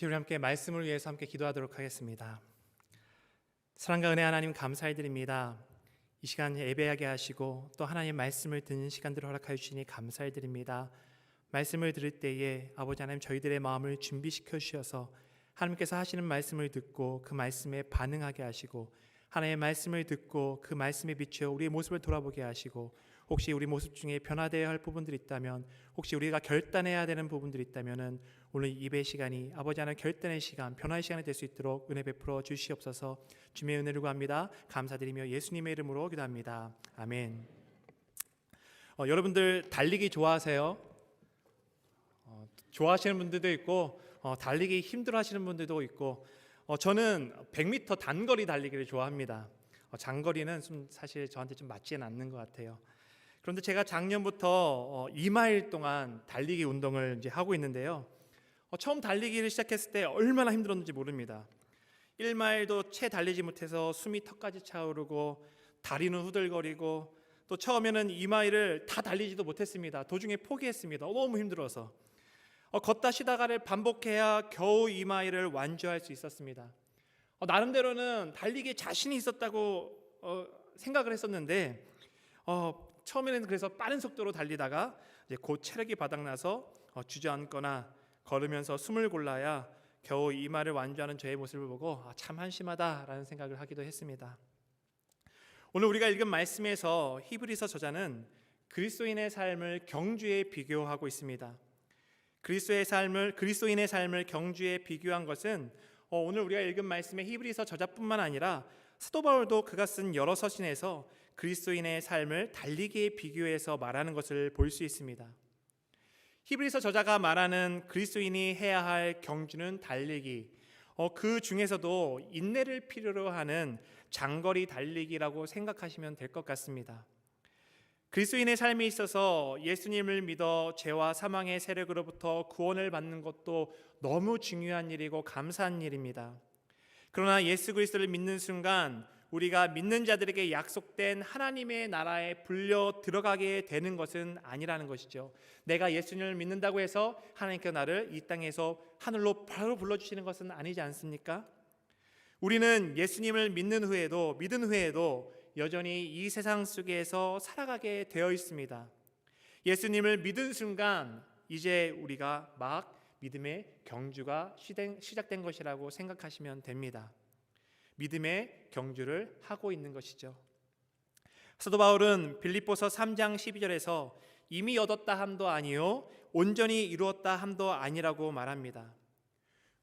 우리 함께 말씀을 위해서 함께 기도하도록 하겠습니다. 사랑과 은혜 하나님 감사드립니다. 이 시간 예배하게 하시고 또 하나님 말씀을 듣는 시간들을 허락하여 주시니 감사드립니다. 말씀을 들을 때에 아버지 하나님 저희들의 마음을 준비시켜 주셔서 하나님께서 하시는 말씀을 듣고 그 말씀에 반응하게 하시고 하나님의 말씀을 듣고 그 말씀에 비추어 우리의 모습을 돌아보게 하시고 혹시 우리 모습 중에 변화되어야 할 부분들이 있다면 혹시 우리가 결단해야 되는 부분들이 있다면 오늘 예배 시간이 아버지 하나님 결단의 시간, 변화의 시간이 될 수 있도록 은혜 베풀어 주시옵소서. 주님의 은혜를 구합니다. 감사드리며 예수님의 이름으로 기도합니다. 아멘. 여러분들 달리기 좋아하세요? 좋아하시는 분들도 있고 달리기 힘들어하시는 분들도 있고 저는 100m 단거리 달리기를 좋아합니다. 장거리는 좀 사실 저한테 좀 맞지는 않는 것 같아요. 그런데 제가 작년부터 2마일 동안 달리기 운동을 이제 하고 있는데요. 처음 달리기를 시작했을 때 얼마나 힘들었는지 모릅니다. 1마일도 채 달리지 못해서 숨이 턱까지 차오르고 다리는 후들거리고 또 처음에는 2마일을 다 달리지도 못했습니다. 도중에 포기했습니다. 너무 힘들어서. 걷다 쉬다가를 반복해야 겨우 2마일을 완주할 수 있었습니다. 나름대로는 달리기에 자신이 있었다고 생각을 했었는데 처음에는 그래서 빠른 속도로 달리다가 이제 곧 체력이 바닥나서 주저앉거나 걸으면서 숨을 골라야 겨우 2마일을 완주하는 저의 모습을 보고 참 한심하다라는 생각을 하기도 했습니다. 오늘 우리가 읽은 말씀에서 히브리서 저자는 그리스도인의 삶을 경주에 비교하고 있습니다. 그리스도인의 삶을 경주에 비교한 것은 오늘 우리가 읽은 말씀의 히브리서 저자뿐만 아니라 사도 바울도 그가 쓴 여러 서신에서 그리스도인의 삶을 달리기에 비교해서 말하는 것을 볼 수 있습니다. 히브리서 저자가 말하는 그리스도인이 해야 할 경주는 달리기, 그 중에서도 인내를 필요로 하는 장거리 달리기라고 생각하시면 될 것 같습니다. 그리스도인의 삶에 있어서 예수님을 믿어 죄와 사망의 세력으로부터 구원을 받는 것도 너무 중요한 일이고 감사한 일입니다. 그러나 예수 그리스도를 믿는 순간 우리가 믿는 자들에게 약속된 하나님의 나라에 불려 들어가게 되는 것은 아니라는 것이죠. 내가 예수님을 믿는다고 해서 하나님께서 나를 이 땅에서 하늘로 바로 불러주시는 것은 아니지 않습니까? 우리는 예수님을 믿는 후에도 믿은 후에도 여전히 이 세상 속에서 살아가게 되어 있습니다. 예수님을 믿은 순간 이제 우리가 막 믿음의 경주가 시작된 것이라고 생각하시면 됩니다. 믿음의 경주를 하고 있는 것이죠. 사도 바울은 빌립보서 3장 12절에서 이미 얻었다 함도 아니요 온전히 이루었다 함도 아니라고 말합니다.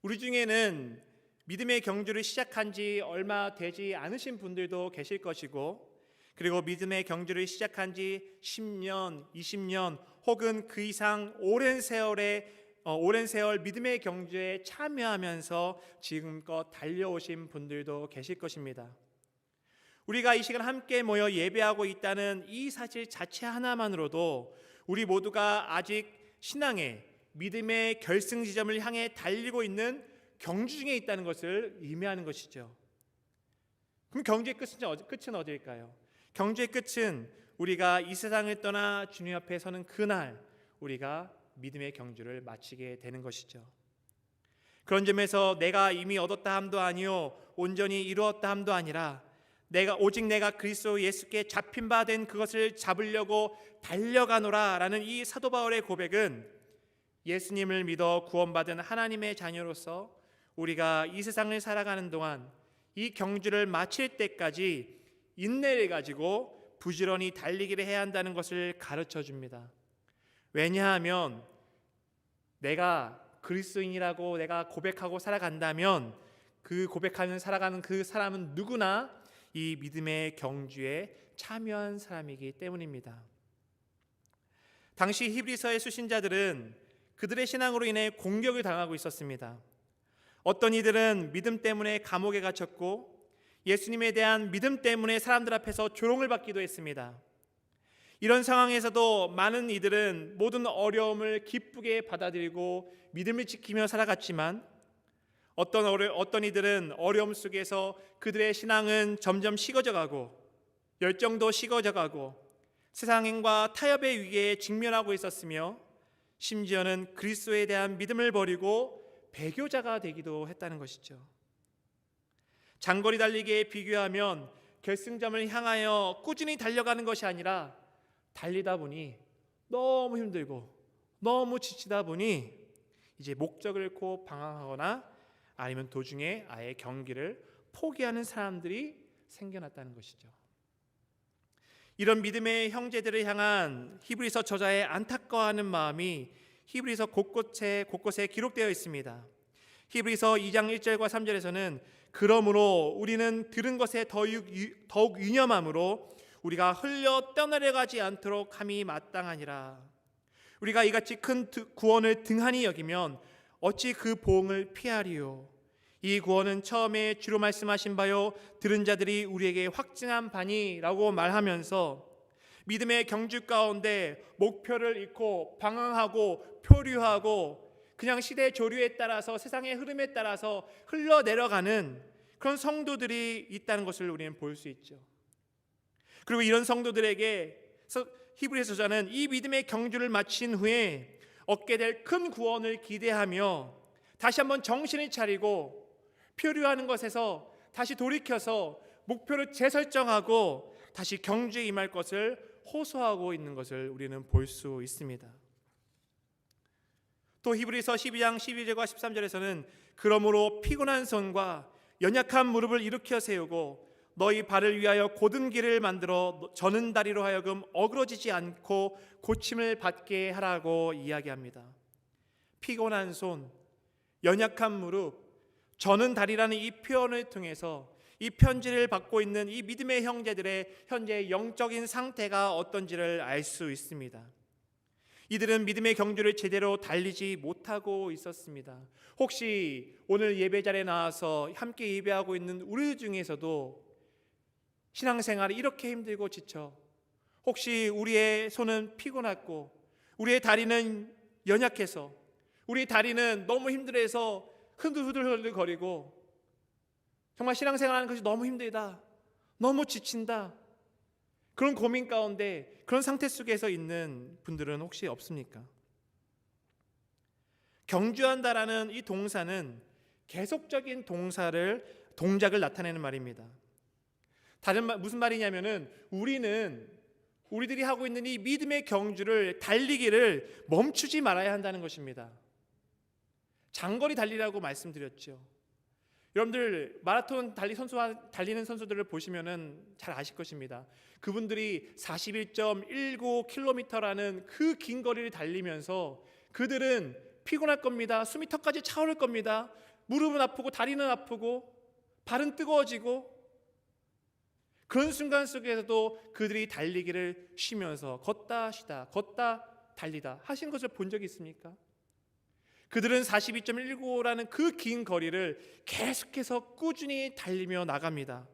우리 중에는 믿음의 경주를 시작한 지 얼마 되지 않으신 분들도 계실 것이고 그리고 믿음의 경주를 시작한 지 10년, 20년 혹은 그 이상 오랜 세월 믿음의 경주에 참여하면서 지금껏 달려오신 분들도 계실 것입니다. 우리가 이 시간 함께 모여 예배하고 있다는 이 사실 자체 하나만으로도 우리 모두가 아직 신앙의 믿음의 결승 지점을 향해 달리고 있는 경주 중에 있다는 것을 의미하는 것이죠. 그럼 경주의 끝은 어디일까요? 경주의 끝은 우리가 이 세상을 떠나 주님 앞에 서는 그날 우리가 믿음의 경주를 마치게 되는 것이죠. 그런 점에서 내가 이미 얻었다 함도 아니요 온전히 이루었다 함도 아니라 오직 내가 그리스도 예수께 잡힌 바 된 그것을 잡으려고 달려가노라 라는 이 사도 바울의 고백은 예수님을 믿어 구원받은 하나님의 자녀로서 우리가 이 세상을 살아가는 동안 이 경주를 마칠 때까지 인내를 가지고 부지런히 달리기를 해야 한다는 것을 가르쳐 줍니다. 왜냐하면 내가 그리스도인이라고 내가 고백하고 살아간다면 그 고백하는 살아가는 그 사람은 누구나 이 믿음의 경주에 참여한 사람이기 때문입니다. 당시 히브리서의 수신자들은 그들의 신앙으로 인해 공격을 당하고 있었습니다. 어떤 이들은 믿음 때문에 감옥에 갇혔고 예수님에 대한 믿음 때문에 사람들 앞에서 조롱을 받기도 했습니다. 이런 상황에서도 많은 이들은 모든 어려움을 기쁘게 받아들이고 믿음을 지키며 살아갔지만 어떤 이들은 어려움 속에서 그들의 신앙은 점점 식어져가고 열정도 식어져가고 세상과 타협의 위기에 직면하고 있었으며 심지어는 그리스도에 대한 믿음을 버리고 배교자가 되기도 했다는 것이죠. 장거리 달리기에 비교하면 결승점을 향하여 꾸준히 달려가는 것이 아니라 달리다 보니 너무 힘들고 너무 지치다 보니 이제 목적을 잃고 방황하거나 아니면 도중에 아예 경기를 포기하는 사람들이 생겨났다는 것이죠. 이런 믿음의 형제들을 향한 히브리서 저자의 안타까워하는 마음이 히브리서 곳곳에 기록되어 있습니다. 히브리서 2장 1절과 3절에서는 그러므로 우리는 들은 것에 더욱 유념함으로 우리가 흘려 떠내려가지 않도록 함이 마땅하니라. 우리가 이같이 큰 구원을 등한히 여기면 어찌 그 보응을 피하리요. 이 구원은 처음에 주로 말씀하신 바요 들은 자들이 우리에게 확증한 바니라고 말하면서 믿음의 경주 가운데 목표를 잃고 방황하고 표류하고 그냥 시대 조류에 따라서 세상의 흐름에 따라서 흘러내려가는 그런 성도들이 있다는 것을 우리는 볼 수 있죠. 그리고 이런 성도들에게 히브리서 저자는 이 믿음의 경주를 마친 후에 얻게 될 큰 구원을 기대하며 다시 한번 정신을 차리고 표류하는 것에서 다시 돌이켜서 목표를 재설정하고 다시 경주에 임할 것을 호소하고 있는 것을 우리는 볼 수 있습니다. 또 히브리서 12장 12절과 13절에서는 그러므로 피곤한 손과 연약한 무릎을 일으켜 세우고 너희 발을 위하여 곧은 길을 만들어 저는 다리로 하여금 어그러지지 않고 고침을 받게 하라고 이야기합니다. 피곤한 손, 연약한 무릎, 저는 다리라는 이 표현을 통해서 이 편지를 받고 있는 이 믿음의 형제들의 현재 영적인 상태가 어떤지를 알 수 있습니다. 이들은 믿음의 경주를 제대로 달리지 못하고 있었습니다. 혹시 오늘 예배 자리에 나와서 함께 예배하고 있는 우리 중에서도 신앙생활이 이렇게 힘들고 지쳐 혹시 우리의 손은 피곤하고 우리의 다리는 연약해서 우리 다리는 너무 힘들어서 흔들흔들거리고 정말 신앙생활하는 것이 너무 힘들다, 너무 지친다, 그런 고민 가운데 그런 상태 속에서 있는 분들은 혹시 없습니까? 경주한다라는 이 동사는 계속적인 동작을 나타내는 말입니다. 무슨 말이냐면은 우리들이 하고 있는 이 믿음의 경주를 달리기를 멈추지 말아야 한다는 것입니다. 장거리 달리라고 말씀드렸죠. 여러분들 마라톤 달리는 선수들을 보시면은 잘 아실 것입니다. 그분들이 41.19km라는 그 긴 거리를 달리면서 그들은 피곤할 겁니다. 숨이 턱까지 차오를 겁니다. 무릎은 아프고 다리는 아프고 발은 뜨거워지고 그런 순간 속에서도 그들이 달리기를 쉬면서 걷다 쉬다 걷다 달리다 하신 것을 본 적이 있습니까? 그들은 42.195라는 그 긴 거리를 계속해서 꾸준히 달리며 나갑니다.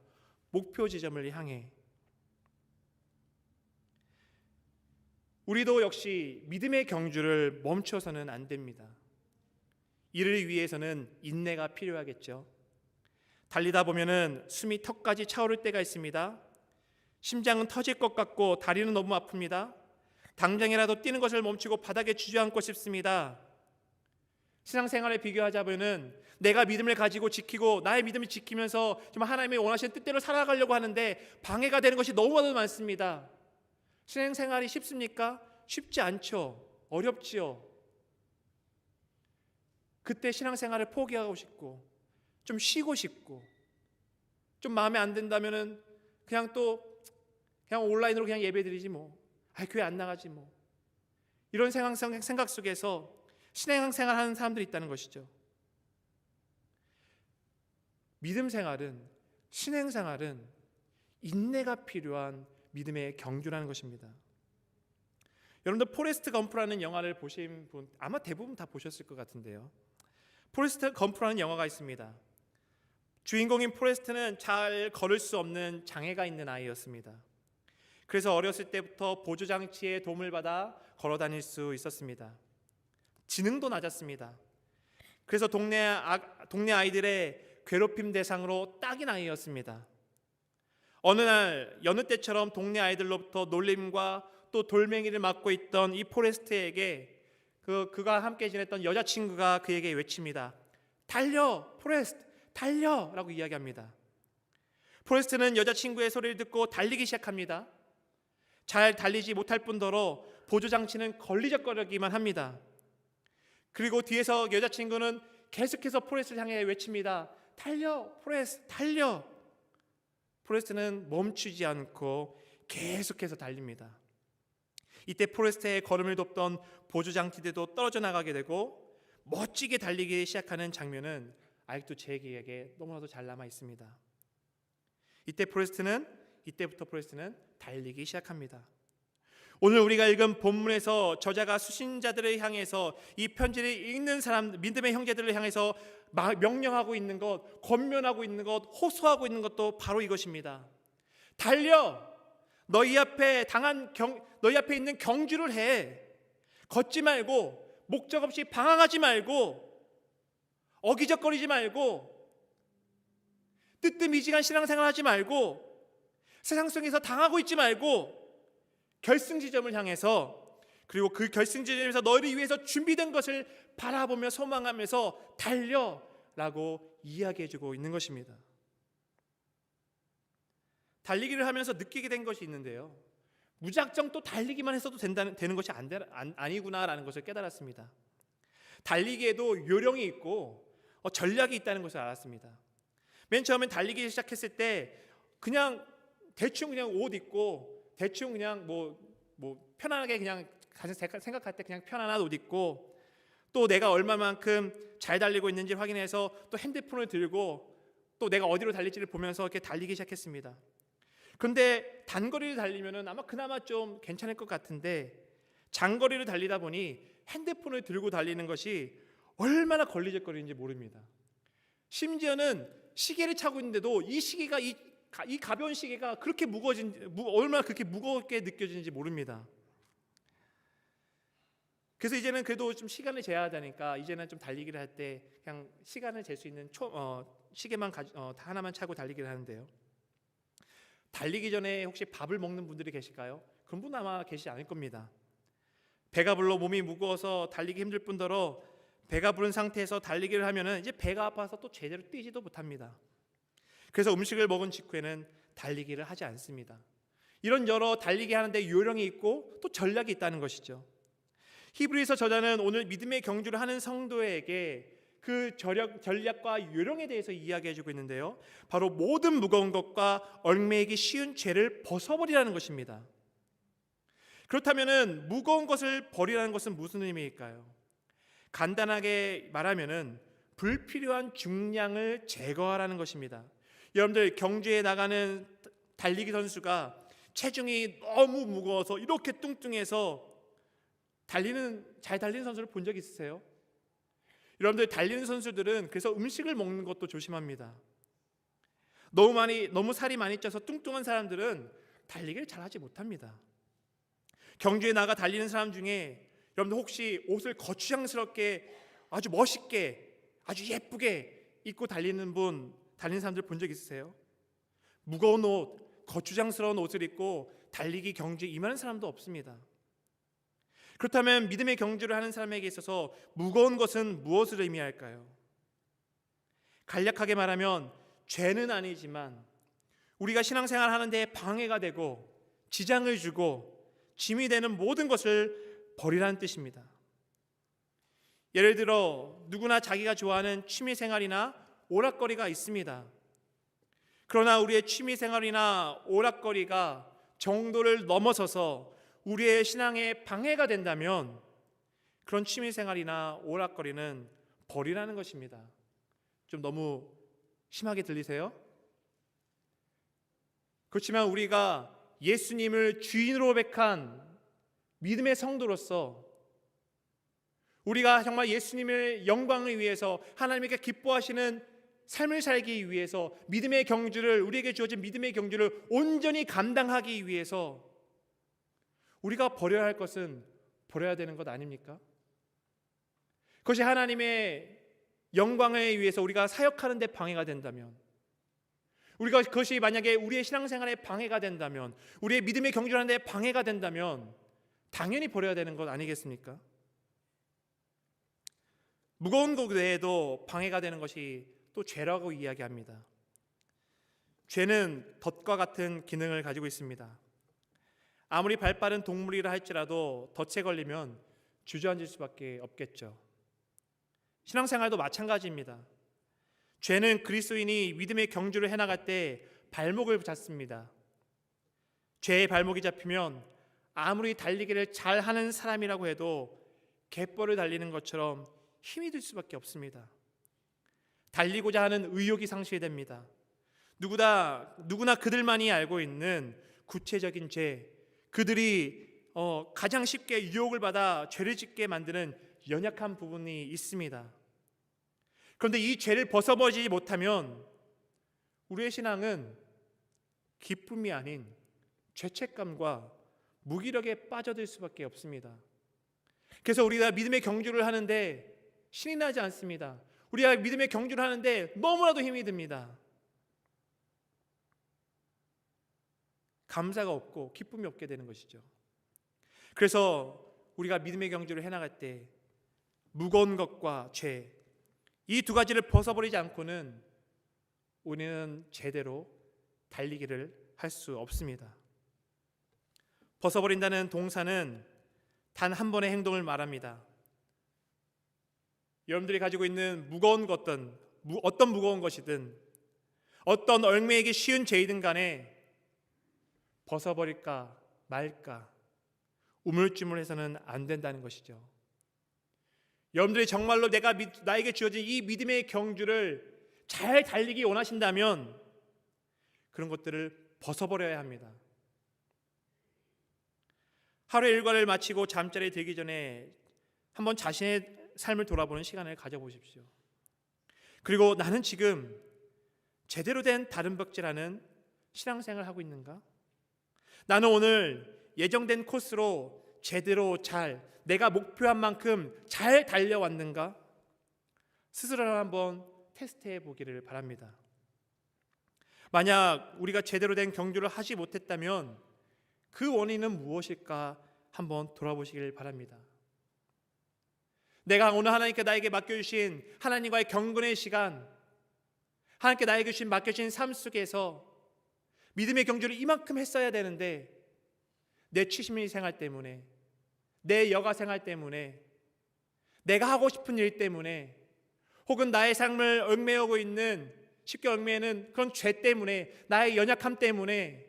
목표 지점을 향해. 우리도 역시 믿음의 경주를 멈춰서는 안 됩니다. 이를 위해서는 인내가 필요하겠죠. 달리다 보면은 숨이 턱까지 차오를 때가 있습니다. 심장은 터질 것 같고 다리는 너무 아픕니다. 당장이라도 뛰는 것을 멈추고 바닥에 주저앉고 싶습니다. 신앙생활에 비교하자면은 내가 믿음을 가지고 지키고 나의 믿음을 지키면서 정말 하나님의 원하시는 뜻대로 살아가려고 하는데 방해가 되는 것이 너무나도 많습니다. 신앙생활이 쉽습니까? 쉽지 않죠. 어렵지요. 그때 신앙생활을 포기하고 싶고 좀 쉬고 싶고 좀 마음에 안 든다면은 그냥 온라인으로 그냥 예배드리지 뭐. 교회 안 나가지 뭐. 이런 생각 속에서 신앙생활 하는 사람들이 있다는 것이죠. 믿음 생활은, 신앙생활은 인내가 필요한 믿음의 경주라는 것입니다. 여러분들 포레스트 검프라는 영화를 보신 분 아마 대부분 다 보셨을 것 같은데요. 포레스트 검프라는 영화가 있습니다. 주인공인 포레스트는 잘 걸을 수 없는 장애가 있는 아이였습니다. 그래서 어렸을 때부터 보조장치의 도움을 받아 걸어 다닐 수 있었습니다. 지능도 낮았습니다. 그래서 동네 아이들의 괴롭힘 대상으로 딱인 아이였습니다. 어느 날 여느 때처럼 동네 아이들로부터 놀림과 또 돌멩이를 맞고 있던 이 포레스트에게 그가 함께 지냈던 여자친구가 그에게 외칩니다. 달려, 포레스트, 달려라고 이야기합니다. 포레스트는 여자친구의 소리를 듣고 달리기 시작합니다. 잘 달리지 못할 뿐더러 보조장치는 걸리적거리기만 합니다. 그리고 뒤에서 여자친구는 계속해서 포레스트를 향해 외칩니다. 달려, 포레스트, 달려. 포레스트는 멈추지 않고 계속해서 달립니다. 이때 포레스트의 걸음을 돕던 보조장치들도 떨어져 나가게 되고 멋지게 달리기 시작하는 장면은 아직도 제 기억에 너무나도 잘 남아 있습니다. 이때부터 포레스트는 달리기 시작합니다. 오늘 우리가 읽은 본문에서 저자가 수신자들을 향해서 이 편지를 읽는 사람, 믿음의 형제들을 향해서 명령하고 있는 것, 권면하고 있는 것, 호소하고 있는 것도 바로 이것입니다. 달려! 너희 앞에 있는 경주를 해. 걷지 말고, 목적 없이 방황하지 말고, 어기적거리지 말고, 뜨뜻미지간 신앙생활 하지 말고, 세상 속에서 당하고 있지 말고, 결승지점을 향해서, 그리고 그 결승지점에서 너희를 위해서 준비된 것을 바라보며 소망하면서 달려라고 이야기해주고 있는 것입니다. 달리기를 하면서 느끼게 된 것이 있는데요, 무작정 또 달리기만 했어도 되는 것이 아니구나라는 것을 깨달았습니다. 달리기에도 요령이 있고 전략이 있다는 것을 알았습니다. 맨 처음엔 달리기 시작했을 때 그냥 대충 그냥 옷 입고 대충 그냥 뭐 편안하게 그냥 생각할 때 그냥 편안한 옷 입고, 또 내가 얼마만큼 잘 달리고 있는지 확인해서 또 핸드폰을 들고 또 내가 어디로 달릴지를 보면서 이렇게 달리기 시작했습니다. 그런데 단거리를 달리면은 아마 그나마 좀 괜찮을 것 같은데, 장거리를 달리다 보니 핸드폰을 들고 달리는 것이 얼마나 걸리적거리는지 모릅니다. 심지어는 시계를 차고 있는데도 이 시계가 이 가벼운 시계가 그렇게 얼마나 그렇게 무겁게 느껴지는지 모릅니다. 그래서 이제는 그래도 좀 시간을 재야 되니까 이제는 좀 달리기를 할 때 그냥 시간을 잴 수 있는 시계만 하나만 차고 달리기를 하는데요. 달리기 전에 혹시 밥을 먹는 분들이 계실까요? 그런 분 아마 계시지 않을 겁니다. 배가 불러 몸이 무거워서 달리기 힘들 뿐더러 배가 부른 상태에서 달리기를 하면은 이제 배가 아파서 또 제대로 뛰지도 못합니다. 그래서 음식을 먹은 직후에는 달리기를 하지 않습니다. 이런 여러 달리기 하는데 요령이 있고 또 전략이 있다는 것이죠. 히브리서 저자는 오늘 믿음의 경주를 하는 성도에게 그 전략과 요령에 대해서 이야기해주고 있는데요, 바로 모든 무거운 것과 얽매이기 쉬운 죄를 벗어버리라는 것입니다. 그렇다면 무거운 것을 버리라는 것은 무슨 의미일까요? 간단하게 말하면 불필요한 중량을 제거하라는 것입니다. 여러분들 경주에 나가는 달리기 선수가 체중이 너무 무거워서 이렇게 뚱뚱해서 잘 달리는 선수를 본 적 있으세요? 여러분들 달리는 선수들은 그래서 음식을 먹는 것도 조심합니다. 너무 살이 많이 쪄서 뚱뚱한 사람들은 달리기를 잘하지 못합니다. 경주에 나가 달리는 사람 중에 여러분들 혹시 옷을 거추장스럽게 아주 멋있게 아주 예쁘게 입고 달리는 사람들 본 적 있으세요? 무거운 옷, 거추장스러운 옷을 입고 달리기 경주에 임하는 사람도 없습니다. 그렇다면 믿음의 경주를 하는 사람에게 있어서 무거운 것은 무엇을 의미할까요? 간략하게 말하면 죄는 아니지만 우리가 신앙생활 하는데 방해가 되고 지장을 주고 짐이 되는 모든 것을 버리라는 뜻입니다. 예를 들어 누구나 자기가 좋아하는 취미생활이나 오락거리가 있습니다. 그러나 우리의 취미생활이나 오락거리가 정도를 넘어서서 우리의 신앙에 방해가 된다면 그런 취미생활이나 오락거리는 버리라는 것입니다. 좀 너무 심하게 들리세요? 그렇지만 우리가 예수님을 주인으로 백한 믿음의 성도로서 우리가 정말 예수님의 영광을 위해서 하나님께 기뻐하시는 삶을 살기 위해서 우리에게 주어진 믿음의 경주를 온전히 감당하기 위해서 우리가 버려야 할 것은 버려야 되는 것 아닙니까? 그것이 하나님의 영광을 위해서 우리가 사역하는 데 방해가 된다면, 그것이 만약에 우리의 신앙생활에 방해가 된다면, 우리의 믿음의 경주를 하는 데 방해가 된다면 당연히 버려야 되는 것 아니겠습니까? 무거운 것 외에도 방해가 되는 것이 또 죄라고 이야기합니다. 죄는 덫과 같은 기능을 가지고 있습니다. 아무리 발빠른 동물이라 할지라도 덫에 걸리면 주저앉을 수밖에 없겠죠. 신앙생활도 마찬가지입니다. 죄는 그리스도인이 믿음의 경주를 해나갈 때 발목을 잡습니다. 죄의 발목이 잡히면 아무리 달리기를 잘하는 사람이라고 해도 갯벌을 달리는 것처럼 힘이 들 수밖에 없습니다. 달리고자 하는 의욕이 상실됩니다. 누구나 그들만이 알고 있는 구체적인 죄, 그들이 가장 쉽게 유혹을 받아 죄를 짓게 만드는 연약한 부분이 있습니다. 그런데 이 죄를 벗어버리지 못하면 우리의 신앙은 기쁨이 아닌 죄책감과 무기력에 빠져들 수밖에 없습니다. 그래서 우리가 믿음의 경주를 하는데 신이 나지 않습니다. 우리가 믿음의 경주를 하는데 너무나도 힘이 듭니다. 감사가 없고 기쁨이 없게 되는 것이죠. 그래서 우리가 믿음의 경주를 해나갈 때 무거운 것과 죄, 이 두 가지를 벗어버리지 않고는 우리는 제대로 달리기를 할 수 없습니다. 벗어버린다는 동사는 단 한 번의 행동을 말합니다. 여러분들이 가지고 있는 무거운 것든 어떤 무거운 것이든 어떤 얽매이기 쉬운 죄이든 간에 벗어버릴까 말까 우물쭈물해서는 안 된다는 것이죠. 여러분들이 정말로 나에게 주어진 이 믿음의 경주를 잘 달리기 원하신다면 그런 것들을 벗어버려야 합니다. 하루 일과를 마치고 잠자리에 들기 전에 한번 자신의 삶을 돌아보는 시간을 가져보십시오. 그리고 나는 지금 제대로 된 다름박질하는 신앙생활을 하고 있는가? 나는 오늘 예정된 코스로 제대로 내가 목표한 만큼 잘 달려왔는가? 스스로를 한번 테스트해 보기를 바랍니다. 만약 우리가 제대로 된 경주를 하지 못했다면 그 원인은 무엇일까 한번 돌아보시길 바랍니다. 내가 오늘 하나님께 나에게 맡겨주신 하나님과의 경건의 시간, 하나님께 나에게 맡겨주신 삶 속에서 믿음의 경주를 이만큼 했어야 되는데 내 취미 생활 때문에, 내 여가 생활 때문에, 내가 하고 싶은 일 때문에, 혹은 나의 삶을 얽매이고 있는 쉽게 얽매이는 그런 죄 때문에, 나의 연약함 때문에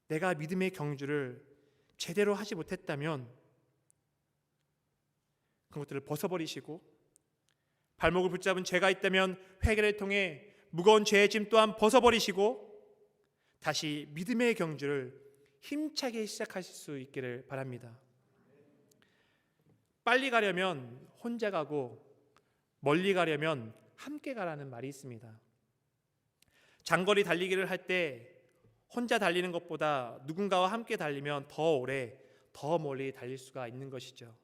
내가 믿음의 경주를 제대로 하지 못했다면 그것들을 벗어버리시고, 발목을 붙잡은 죄가 있다면 회개를 통해 무거운 죄의 짐 또한 벗어버리시고 다시 믿음의 경주를 힘차게 시작하실 수 있기를 바랍니다. 빨리 가려면 혼자 가고 멀리 가려면 함께 가라는 말이 있습니다. 장거리 달리기를 할 때 혼자 달리는 것보다 누군가와 함께 달리면 더 오래, 더 멀리 달릴 수가 있는 것이죠.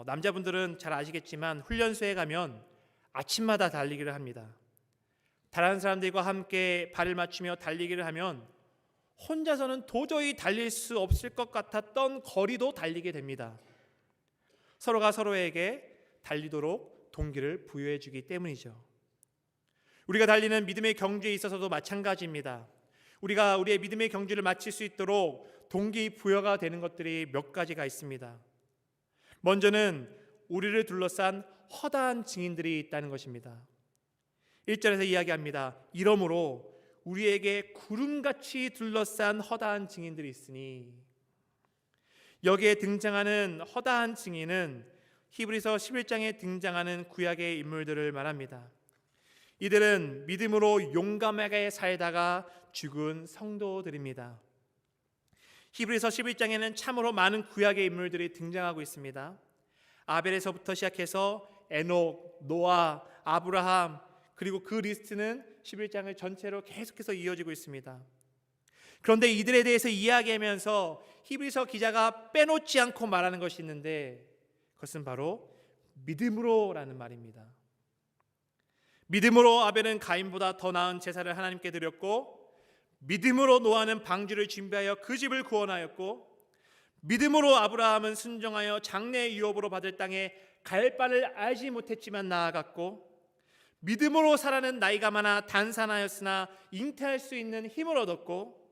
남자분들은 잘 아시겠지만 훈련소에 가면 아침마다 달리기를 합니다. 다른 사람들과 함께 발을 맞추며 달리기를 하면 혼자서는 도저히 달릴 수 없을 것 같았던 거리도 달리게 됩니다. 서로가 서로에게 달리도록 동기를 부여해 주기 때문이죠. 우리가 달리는 믿음의 경주에 있어서도 마찬가지입니다. 우리가 우리의 믿음의 경주를 마칠 수 있도록 동기부여가 되는 것들이 몇 가지가 있습니다. 먼저는 우리를 둘러싼 허다한 증인들이 있다는 것입니다. 1절에서 이야기합니다. 이러므로 우리에게 구름같이 둘러싼 허다한 증인들이 있으니, 여기에 등장하는 허다한 증인은 히브리서 11장에 등장하는 구약의 인물들을 말합니다. 이들은 믿음으로 용감하게 살다가 죽은 성도들입니다. 히브리서 11장에는 참으로 많은 구약의 인물들이 등장하고 있습니다. 아벨에서부터 시작해서 에녹, 노아, 아브라함, 그리고 그 리스트는 11장을 전체로 계속해서 이어지고 있습니다. 그런데 이들에 대해서 이야기하면서 히브리서 기자가 빼놓지 않고 말하는 것이 있는데 그것은 바로 믿음으로라는 말입니다. 믿음으로 아벨은 가인보다 더 나은 제사를 하나님께 드렸고, 믿음으로 노아는 방주를 준비하여 그 집을 구원하였고, 믿음으로 아브라함은 순종하여 장래 유업으로 받을 땅에 갈 바를 알지 못했지만 나아갔고, 믿음으로 살아는 나이가 많아 단산하였으나 잉태할 수 있는 힘을 얻었고,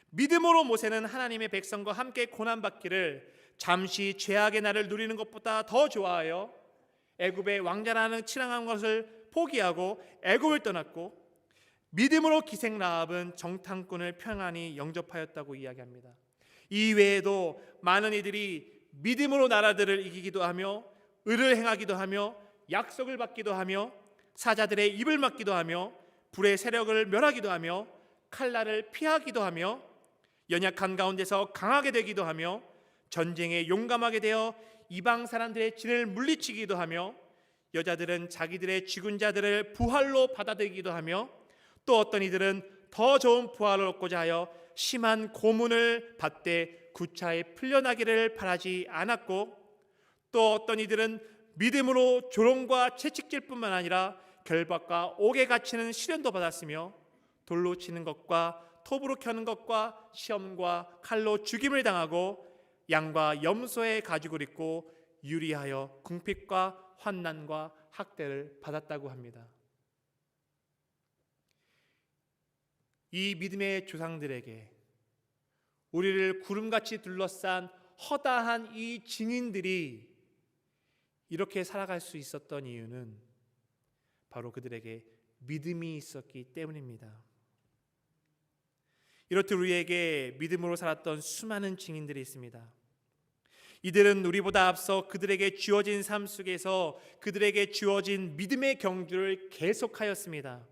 믿음으로 모세는 하나님의 백성과 함께 고난받기를 잠시 죄악의 날을 누리는 것보다 더 좋아하여 애굽의 왕자라는 치랑한 것을 포기하고 애굽을 떠났고, 믿음으로 기생 라합은 정탐꾼을 평안히 영접하였다고 이야기합니다. 이 외에도 많은 이들이 믿음으로 나라들을 이기기도 하며 의를 행하기도 하며 약속을 받기도 하며 사자들의 입을 막기도 하며 불의 세력을 멸하기도 하며 칼날을 피하기도 하며 연약한 가운데서 강하게 되기도 하며 전쟁에 용감하게 되어 이방 사람들의 진을 물리치기도 하며 여자들은 자기들의 죽은 자들을 부활로 받아들이기도 하며 또 어떤 이들은 더 좋은 부활을 얻고자 하여 심한 고문을 받되 구차에 풀려나기를 바라지 않았고, 또 어떤 이들은 믿음으로 조롱과 채찍질뿐만 아니라 결박과 옥에 갇히는 시련도 받았으며 돌로 치는 것과 톱으로 켜는 것과 시험과 칼로 죽임을 당하고 양과 염소의 가죽을 입고 유리하여 궁핍과 환난과 학대를 받았다고 합니다. 이 믿음의 조상들에게 우리를 구름같이 둘러싼 허다한 이 증인들이 이렇게 살아갈 수 있었던 이유는 바로 그들에게 믿음이 있었기 때문입니다. 이렇듯 우리에게 믿음으로 살았던 수많은 증인들이 있습니다. 이들은 우리보다 앞서 그들에게 주어진 삶 속에서 그들에게 주어진 믿음의 경주를 계속하였습니다.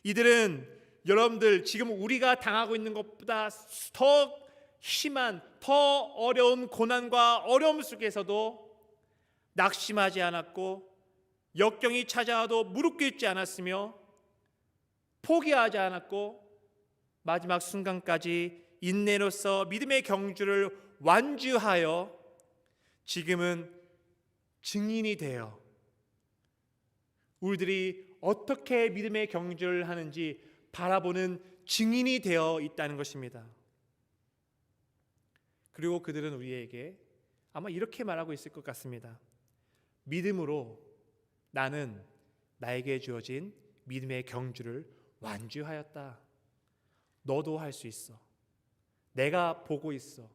이들은 여러분들 지금 우리가 당하고 있는 것보다 더 심한, 더 어려운 고난과 어려움 속에서도 낙심하지 않았고, 역경이 찾아와도 무릎 꿇지 않았으며, 포기하지 않았고, 마지막 순간까지 인내로서 믿음의 경주를 완주하여 지금은 증인이 되어 우리들이 어떻게 믿음의 경주를 하는지 바라보는 증인이 되어 있다는 것입니다. 그리고 그들은 우리에게 아마 이렇게 말하고 있을 것 같습니다. 믿음으로 나는 나에게 주어진 믿음의 경주를 완주하였다. 너도 할 수 있어. 내가 보고 있어.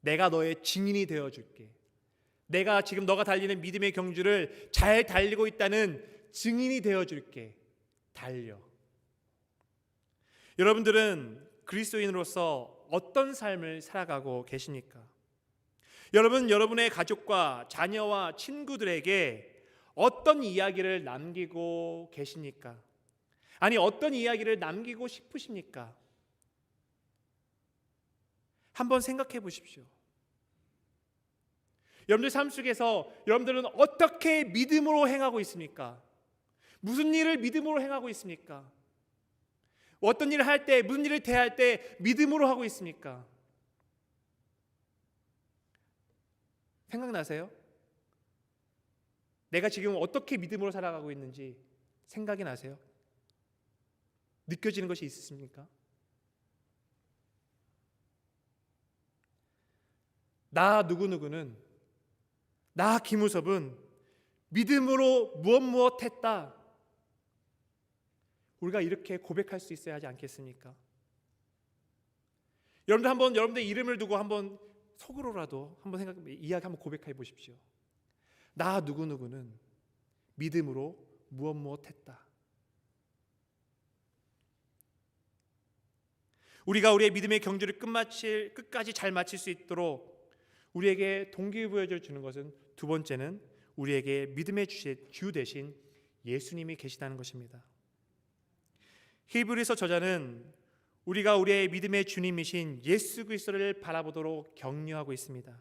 내가 너의 증인이 되어줄게. 내가 지금 너가 달리는 믿음의 경주를 잘 달리고 있다는 증인이 되어줄게. 달려. 여러분들은 그리스도인으로서 어떤 삶을 살아가고 계십니까? 여러분, 여러분의 가족과 자녀와 친구들에게 어떤 이야기를 남기고 계십니까? 아니, 어떤 이야기를 남기고 싶으십니까? 한번 생각해 보십시오. 여러분들 삶 속에서 여러분들은 어떻게 믿음으로 행하고 있습니까? 무슨 일을 믿음으로 행하고 있습니까? 어떤 일을 할 때, 무슨 일을 대할 때 믿음으로 하고 있습니까? 생각나세요? 내가 지금 어떻게 믿음으로 살아가고 있는지 생각이 나세요? 느껴지는 것이 있으십니까? 나 누구누구는, 나 김우섭은 믿음으로 무엇 했다. 우리가 이렇게 고백할 수 있어야 하지 않겠습니까? 여러분들 한번 여러분들 이름을 두고 한번 속으로라도 한번 이야기 한번 고백해 보십시오. 나 누구누구는 믿음으로 무엇 했다. 우리가 우리의 믿음의 경주를 끝까지 잘 마칠 수 있도록 우리에게 동기부여를 주는 것은 두 번째는 우리에게 믿음의 주 대신 예수님이 계시다는 것입니다. 히브리서 저자는 우리가 우리의 믿음의 주님이신 예수 그리스도를 바라보도록 격려하고 있습니다.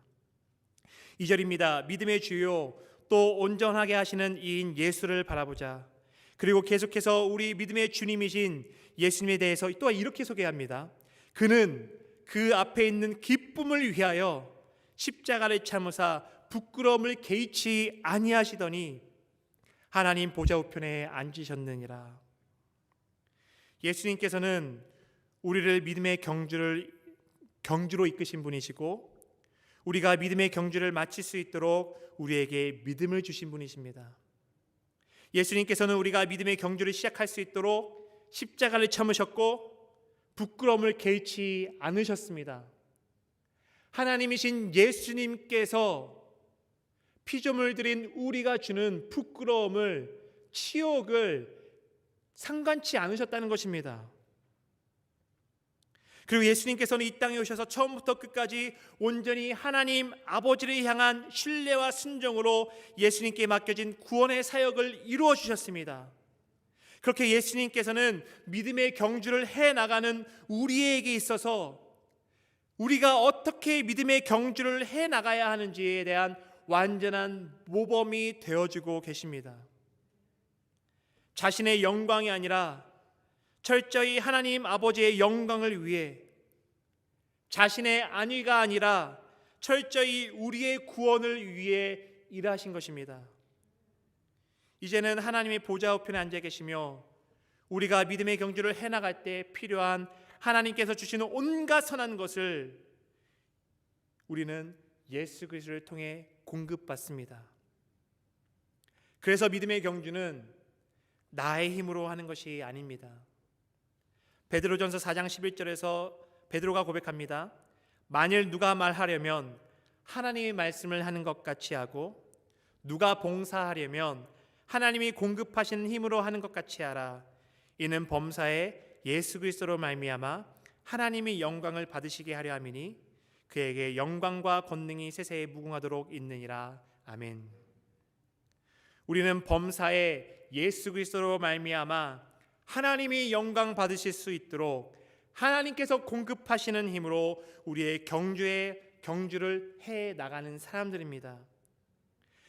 2절입니다. 믿음의 주요 또 온전하게 하시는 이인 예수를 바라보자. 그리고 계속해서 우리 믿음의 주님이신 예수님에 대해서 또 이렇게 소개합니다. 그는 그 앞에 있는 기쁨을 위하여 십자가를 참으사 부끄러움을 개의치 아니하시더니 하나님 보좌 우편에 앉으셨느니라. 예수님께서는 우리를 믿음의 경주로 이끄신 분이시고 우리가 믿음의 경주를 마칠 수 있도록 우리에게 믿음을 주신 분이십니다. 예수님께서는 우리가 믿음의 경주를 시작할 수 있도록 십자가를 참으셨고 부끄러움을 개의치 않으셨습니다. 하나님이신 예수님께서 피조물 들인 우리가 주는 부끄러움을, 치욕을 상관치 않으셨다는 것입니다. 그리고 예수님께서는 이 땅에 오셔서 처음부터 끝까지 온전히 하나님 아버지를 향한 신뢰와 순종으로 예수님께 맡겨진 구원의 사역을 이루어 주셨습니다. 그렇게 예수님께서는 믿음의 경주를 해나가는 우리에게 있어서 우리가 어떻게 믿음의 경주를 해나가야 하는지에 대한 완전한 모범이 되어주고 계십니다. 자신의 영광이 아니라 철저히 하나님 아버지의 영광을 위해, 자신의 안위가 아니라 철저히 우리의 구원을 위해 일하신 것입니다. 이제는 하나님의 보좌 우편에 앉아 계시며 우리가 믿음의 경주를 해나갈 때 필요한 하나님께서 주시는 온갖 선한 것을 우리는 예수 그리스도를 통해 공급받습니다. 그래서 믿음의 경주는 나의 힘으로 하는 것이 아닙니다. 베드로전서 4장 11절에서 베드로가 고백합니다. 만일 누가 말하려면 하나님의 말씀을 하는 것 같이 하고 누가 봉사하려면 하나님이 공급하시는 힘으로 하는 것 같이 하라. 이는 범사에 예수 그리스도로 말미암아 하나님의 영광을 받으시게 하려 함이니 그에게 영광과 권능이 세세에 무궁하도록 있느니라. 아멘. 우리는 범사에 예수 그리스도로 말미암아 하나님이 영광 받으실 수 있도록 하나님께서 공급하시는 힘으로 우리의 경주를 해 나가는 사람들입니다.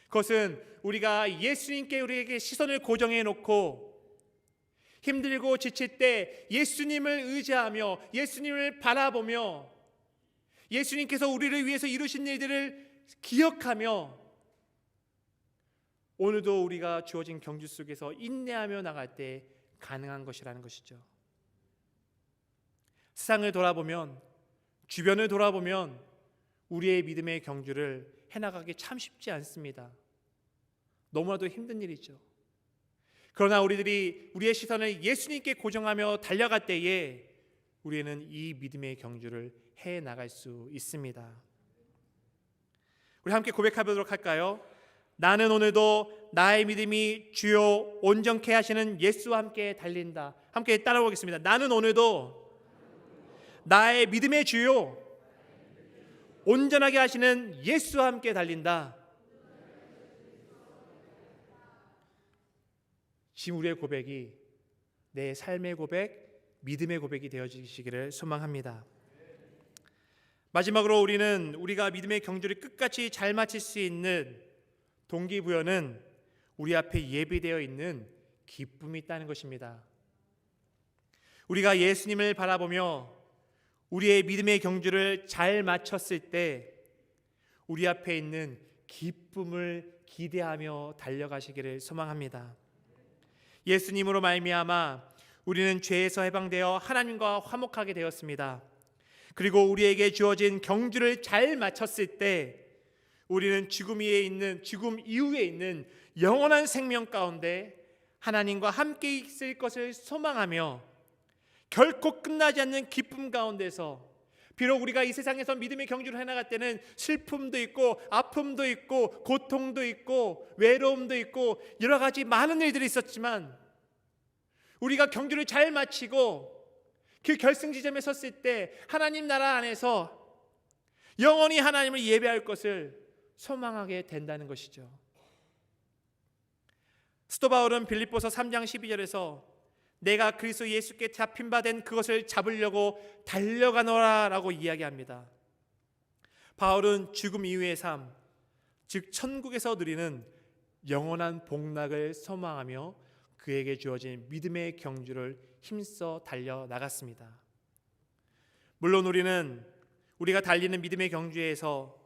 그것은 우리가 예수님께 우리에게 시선을 고정해 놓고 힘들고 지칠 때 예수님을 의지하며 예수님을 바라보며 예수님께서 우리를 위해서 이루신 일들을 기억하며 오늘도 우리가 주어진 경주 속에서 인내하며 나갈 때 가능한 것이라는 것이죠. 세상을 돌아보면, 주변을 돌아보면 우리의 믿음의 경주를 해나가기 참 쉽지 않습니다. 너무나도 힘든 일이죠. 그러나 우리들이 우리의 시선을 예수님께 고정하며 달려갈 때에 우리는 이 믿음의 경주를 해나갈 수 있습니다. 우리 함께 고백해보도록 할까요? 나는 오늘도 나의 믿음이 주요 온전케 하시는 예수와 함께 달린다. 함께 따라오겠습니다. 나는 오늘도 나의 믿음의 주요 온전하게 하시는 예수와 함께 달린다. 지금 우리의 고백이 내 삶의 고백, 믿음의 고백이 되어지시기를 소망합니다. 마지막으로 우리가 믿음의 경주를 끝까지 잘 마칠 수 있는 동기부여는 우리 앞에 예비되어 있는 기쁨이 있다는 것입니다. 우리가 예수님을 바라보며 우리의 믿음의 경주를 잘 마쳤을 때 우리 앞에 있는 기쁨을 기대하며 달려가시기를 소망합니다. 예수님으로 말미암아 우리는 죄에서 해방되어 하나님과 화목하게 되었습니다. 그리고 우리에게 주어진 경주를 잘 마쳤을 때 우리는 죽음 이후에 있는 영원한 생명 가운데 하나님과 함께 있을 것을 소망하며 결코 끝나지 않는 기쁨 가운데서 비록 우리가 이 세상에서 믿음의 경주를 해나갈 때는 슬픔도 있고 아픔도 있고 고통도 있고 외로움도 있고 여러 가지 많은 일들이 있었지만 우리가 경주를 잘 마치고 그 결승지점에 섰을 때 하나님 나라 안에서 영원히 하나님을 예배할 것을 소망하게 된다는 것이죠. 사도 바울은 빌립보서 3장 12절에서 내가 그리스도 예수께 잡힌 바 된 그것을 잡으려고 달려가노라 라고 이야기합니다. 바울은 죽음 이후의 삶, 즉 천국에서 누리는 영원한 복락을 소망하며 그에게 주어진 믿음의 경주를 힘써 달려나갔습니다. 물론 우리가 달리는 믿음의 경주에서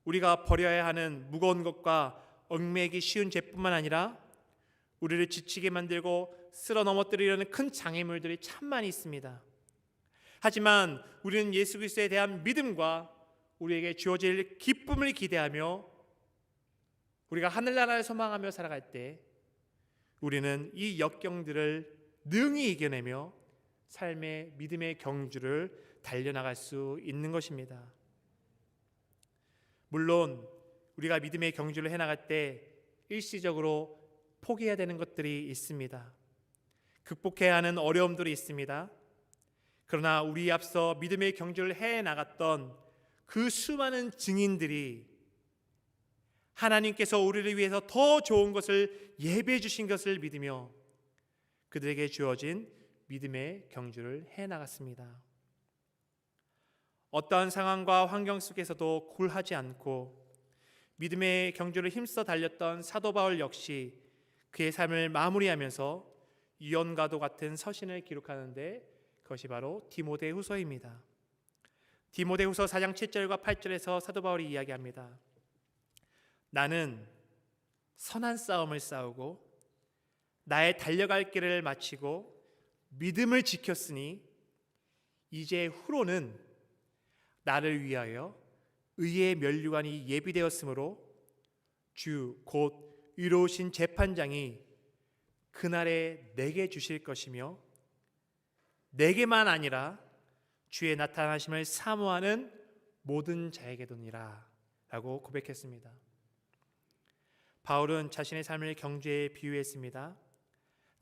우리가 버려야 하는 무거운 것과 얽매이기 쉬운 죄뿐만 아니라 우리를 지치게 만들고 쓸어 넘어뜨리려는 큰 장애물들이 참 많이 있습니다. 하지만 우리는 예수 그리스도에 대한 믿음과 우리에게 주어질 기쁨을 기대하며 우리가 하늘나라를 소망하며 살아갈 때 우리는 이 역경들을 능히 이겨내며 삶의 믿음의 경주를 달려나갈 수 있는 것입니다. 물론 우리가 믿음의 경주를 해나갈 때 일시적으로 포기해야 되는 것들이 있습니다. 극복해야 하는 어려움들이 있습니다. 그러나 우리 앞서 믿음의 경주를 해나갔던 그 수많은 증인들이 하나님께서 우리를 위해서 더 좋은 것을 예배해 주신 것을 믿으며 그들에게 주어진 믿음의 경주를 해나갔습니다. 어떠한 상황과 환경 속에서도 굴하지 않고 믿음의 경주를 힘써 달렸던 사도 바울 역시 그의 삶을 마무리하면서 유언과도 같은 서신을 기록하는데 그것이 바로 디모데후서입니다. 디모데후서 4장 7절과 8절에서 사도 바울이 이야기합니다. 나는 선한 싸움을 싸우고 나의 달려갈 길을 마치고 믿음을 지켰으니 이제 후로는 나를 위하여 의의 면류관이 예비되었으므로 주 곧 의로우신 재판장이 그날에 내게 주실 것이며 내게만 아니라 주의 나타나심을 사모하는 모든 자에게도니라 라고 고백했습니다. 바울은 자신의 삶을 경주에 비유했습니다.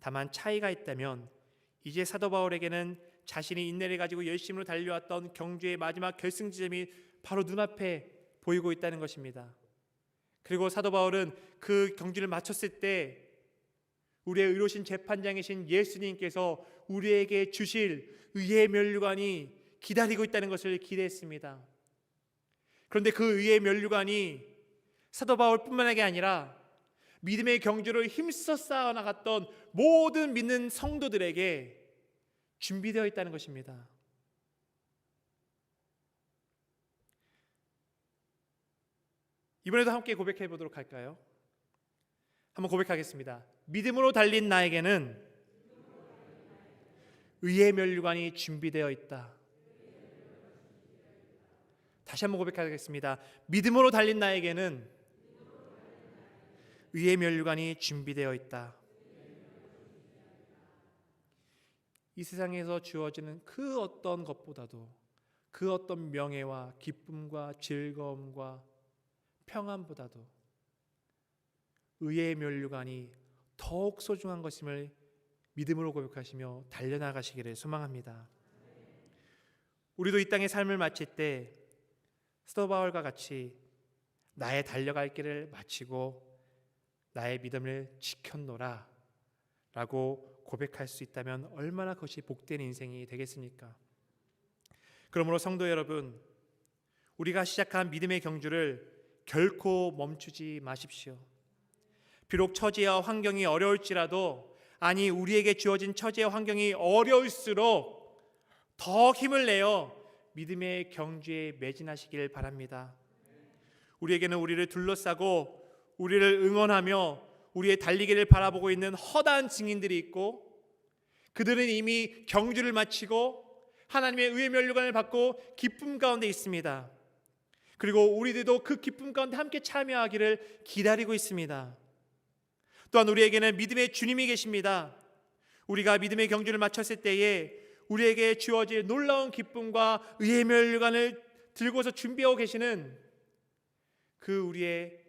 다만 차이가 있다면 이제 사도 바울에게는 자신이 인내를 가지고 열심으로 달려왔던 경주의 마지막 결승 지점이 바로 눈앞에 보이고 있다는 것입니다. 그리고 사도 바울은 그 경주를 마쳤을 때 우리의 의로우신 재판장이신 예수님께서 우리에게 주실 의의 면류관이 기다리고 있다는 것을 기대했습니다. 그런데 그 의의 면류관이 사도 바울뿐만이 아니라 믿음의 경주를 힘써 쌓아나갔던 모든 믿는 성도들에게 준비되어 있다는 것입니다. 이번에도 함께 고백해 보도록 할까요? 한번 고백하겠습니다. 믿음으로 달린 나에게는 의의 면류관이 준비되어 있다. 다시 한번 고백하겠습니다. 믿음으로 달린 나에게는 의의 면류관이 준비되어 있다. 이 세상에서 주어지는 그 어떤 것보다도 그 어떤 명예와 기쁨과 즐거움과 평안보다도 의의 면류관이 더욱 소중한 것임을 믿음으로 고백하시며 달려나가시기를 소망합니다. 우리도 이 땅의 삶을 마칠 때 사도 바울과 같이 나의 달려갈 길을 마치고 나의 믿음을 지켰노라 라고 고백할 수 있다면 얼마나 그것이 복된 인생이 되겠습니까? 그러므로 성도 여러분, 우리가 시작한 믿음의 경주를 결코 멈추지 마십시오. 비록 처지와 환경이 어려울지라도, 아니 우리에게 주어진 처지와 환경이 어려울수록 더 힘을 내어 믿음의 경주에 매진하시길 바랍니다. 우리에게는 우리를 둘러싸고 우리를 응원하며 우리의 달리기를 바라보고 있는 허다한 증인들이 있고, 그들은 이미 경주를 마치고 하나님의 의의 면류관을 받고 기쁨 가운데 있습니다. 그리고 우리들도 그 기쁨 가운데 함께 참여하기를 기다리고 있습니다. 또한 우리에게는 믿음의 주님이 계십니다. 우리가 믿음의 경주를 마쳤을 때에 우리에게 주어질 놀라운 기쁨과 의의 면류관을 들고서 준비하고 계시는 그 우리의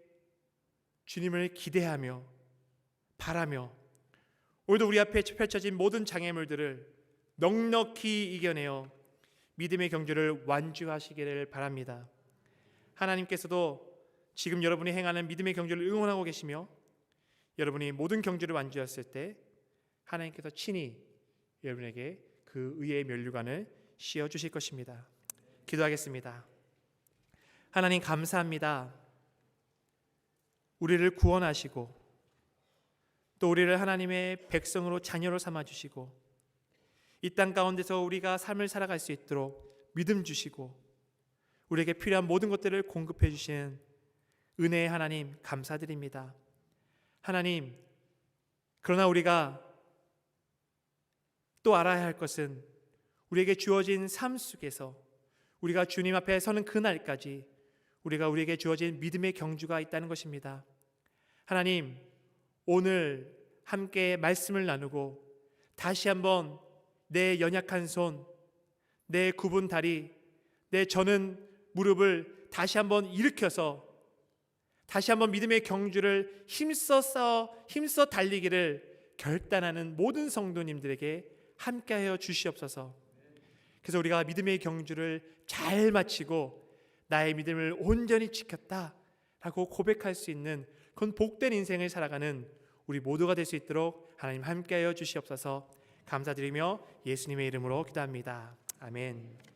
주님을 기대하며 바라며 오늘도 우리 앞에 펼쳐진 모든 장애물들을 넉넉히 이겨내어 믿음의 경주를 완주하시기를 바랍니다. 하나님께서도 지금 여러분이 행하는 믿음의 경주를 응원하고 계시며 여러분이 모든 경주를 완주했을 때 하나님께서 친히 여러분에게 그 의의 면류관을 씌워주실 것입니다. 기도하겠습니다. 하나님 감사합니다. 우리를 구원하시고 또 우리를 하나님의 백성으로 자녀로 삼아주시고 이 땅 가운데서 우리가 삶을 살아갈 수 있도록 믿음 주시고 우리에게 필요한 모든 것들을 공급해 주시는 은혜의 하나님 감사드립니다. 하나님, 그러나 우리가 또 알아야 할 것은 우리에게 주어진 삶 속에서 우리가 주님 앞에 서는 그날까지 우리에게 주어진 믿음의 경주가 있다는 것입니다. 하나님, 오늘 함께 말씀을 나누고 다시 한번 내 연약한 손, 내 굽은 다리, 내 저는 무릎을 다시 한번 일으켜서 다시 한번 믿음의 경주를 힘써 달리기를 결단하는 모든 성도님들에게 함께하여 주시옵소서. 그래서 우리가 믿음의 경주를 잘 마치고 나의 믿음을 온전히 지켰다라고 고백할 수 있는 그런 복된 인생을 살아가는 우리 모두가 될 수 있도록 하나님 함께하여 주시옵소서. 감사드리며 예수님의 이름으로 기도합니다. 아멘.